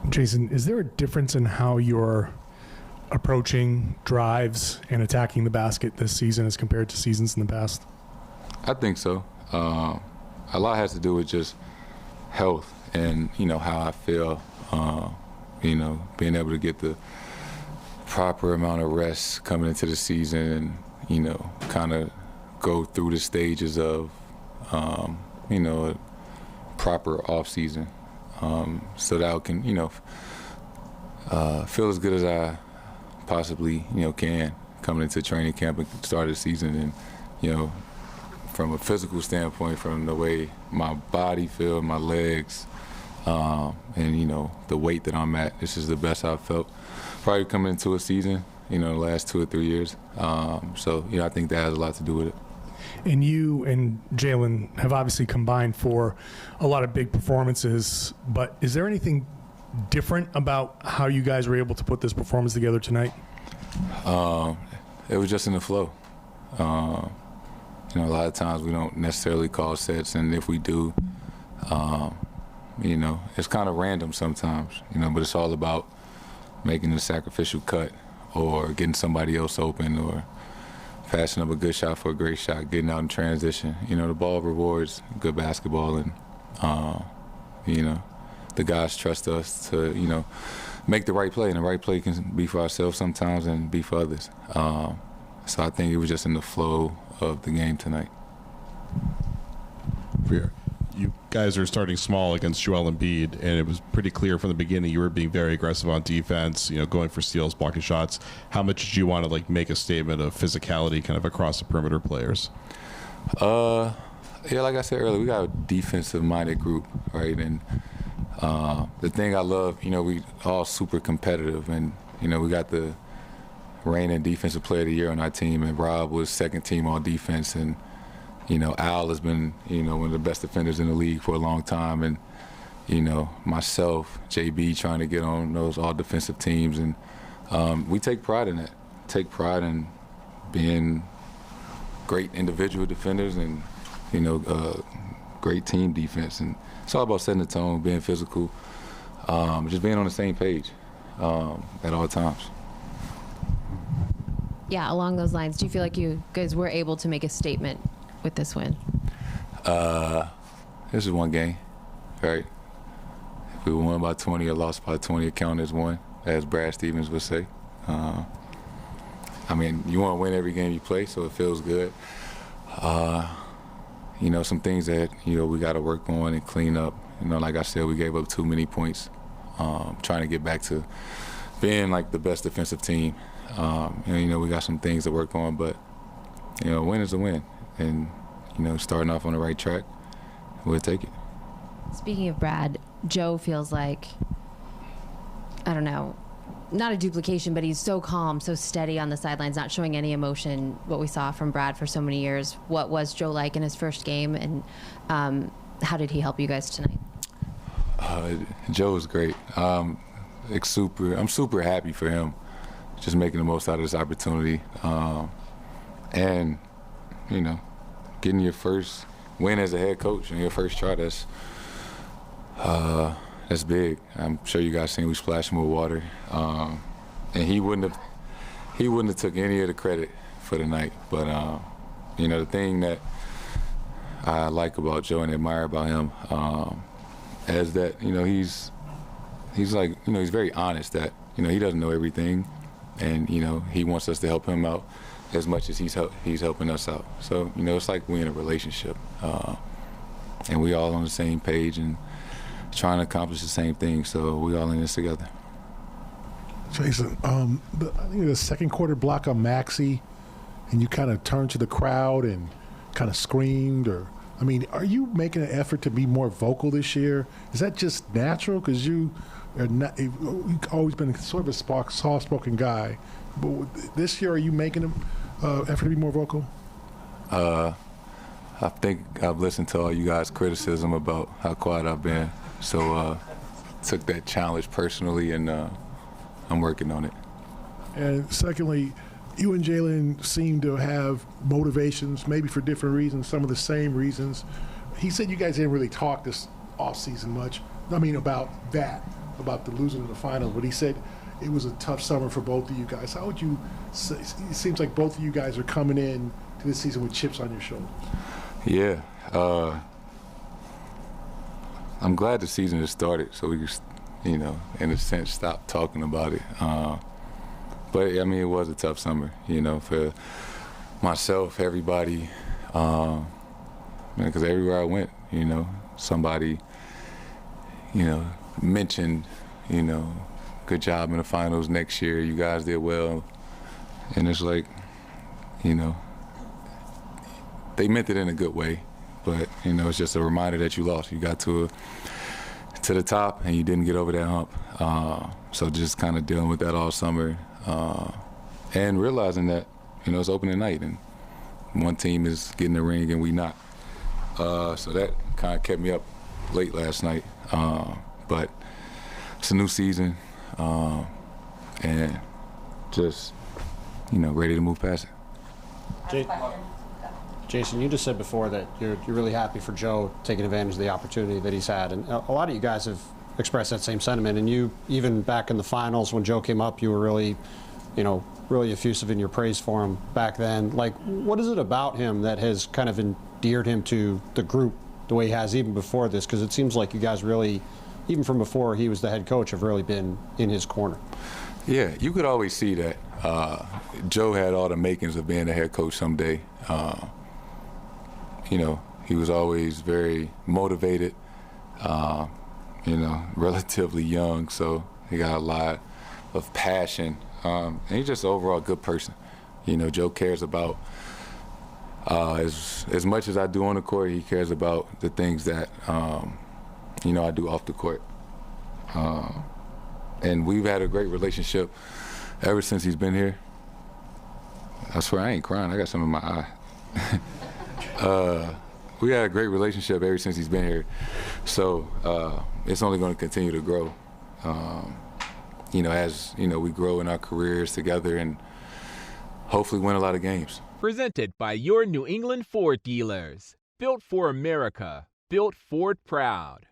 Jayson, is there a difference in how you're approaching drives and attacking the basket this season as compared to seasons in the past? I think so. A lot has to do with just health and, how I feel, being able to get the proper amount of rest coming into the season and, kind of go through the stages of, a proper off season. So that I can, feel as good as I possibly, can coming into training camp and start of the season. And, from a physical standpoint, from the way my body feels, my legs, and, the weight that I'm at, this is the best I've felt probably coming into a season, the last 2 or 3 years. So, I think that has a lot to do with it. And you and Jalen have obviously combined for a lot of big performances, but is there anything different about how you guys were able to put this performance together tonight? It was just in the flow. A lot of times we don't necessarily call sets, and if we do, it's kind of random sometimes, but it's all about making a sacrificial cut or getting somebody else open or passing up a good shot for a great shot, getting out in transition. The ball rewards good basketball, and, the guys trust us to, make the right play, and the right play can be for ourselves sometimes and be for others. So I think it was just in the flow of the game tonight. You guys are starting small against Joel Embiid, and it was pretty clear from the beginning you were being very aggressive on defense, going for steals, blocking shots. How much did you want to make a statement of physicality kind of across the perimeter players? Yeah, like I said earlier, we got a defensive-minded group, right? And the thing I love, we all super competitive, and we got the reigning defensive player of the year on our team, and Rob was second team all defense, and Al has been one of the best defenders in the league for a long time, and myself, JB, trying to get on those all defensive teams, and we take pride in that. Take pride in being great individual defenders and great team defense, and it's all about setting the tone, being physical, just being on the same page at all times. Yeah, along those lines, do you feel like you guys were able to make a statement with this win? This is one game, right? If we won by 20 or lost by 20, it counted as one, as Brad Stevens would say. You want to win every game you play, so it feels good. Some things that, we got to work on and clean up. Like I said, we gave up too many points, trying to get back to being like the best defensive team. We got some things to work on, but, a win is a win. And, starting off on the right track, we'll take it. Speaking of Brad, Joe feels like, I don't know, not a duplication, but he's so calm, so steady on the sidelines, not showing any emotion, what we saw from Brad for so many years. What was Joe like in his first game, and how did he help you guys tonight? Joe was great. I'm super happy for him, just making the most out of this opportunity. And, getting your first win as a head coach and your first try, that's big. I'm sure you guys seen we splashed him with water. And he wouldn't have took any of the credit for the night. But, the thing that I like about Joe and admire about him is that, he's very honest that, he doesn't know everything. And, he wants us to help him out as much as he's helping us out. So, it's like we're in a relationship. And we all on the same page and trying to accomplish the same thing. So we all in this together. Jayson, I think the second quarter block on Maxey, and you kind of turned to the crowd and kind of screamed, are you making an effort to be more vocal this year? Is that just natural? Because you've always been sort of a soft-spoken guy. But this year, are you making an effort to be more vocal? I think I've listened to all you guys' criticism about how quiet I've been. So took that challenge personally, and I'm working on it. And secondly, you and Jalen seem to have motivations, maybe for different reasons, some of the same reasons. He said you guys didn't really talk this offseason much, about that. about the losing in the finals, but he said it was a tough summer for both of you guys. How would you say, it seems like both of you guys are coming in to this season with chips on your shoulder. Yeah. I'm glad the season has started so we can, you know, in a sense, stop talking about it. But, I mean, it was a tough summer, you know, for myself, everybody, because everywhere I went, you know, somebody, you know, mentioned, you know, good job in the finals next year. You guys did well. And it's like, you know, they meant it in a good way. But, you know, it's just a reminder that you lost. You got to the top and you didn't get over that hump. So just kind of dealing with that all summer and realizing that, you know, it's opening night and one team is getting the ring and we not. So that kind of kept me up late last night. But it's a new season and just, you know, ready to move past it. Jayson, you just said before that you're really happy for Joe taking advantage of the opportunity that he's had, and a lot of you guys have expressed that same sentiment. And you, even back in the finals when Joe came up, you were really, you know, really effusive in your praise for him back then. Like, what is it about him that has kind of endeared him to the group the way he has even before this? Because it seems like you guys really, even from before he was the head coach, have really been in his corner. Yeah, you could always see that Joe had all the makings of being a head coach someday. You know, he was always very motivated, you know, relatively young, so he got a lot of passion. And he's just an overall good person. You know, Joe cares about, as much as I do on the court, he cares about the things that, you know, I do off the court. And we've had a great relationship ever since he's been here. I swear I ain't crying, I got something in my eye. We had a great relationship ever since he's been here, so it's only going to continue to grow. You know, as you know, we grow in our careers together and hopefully win a lot of games. Presented by your New England Ford dealers. Built for America. Built Ford proud.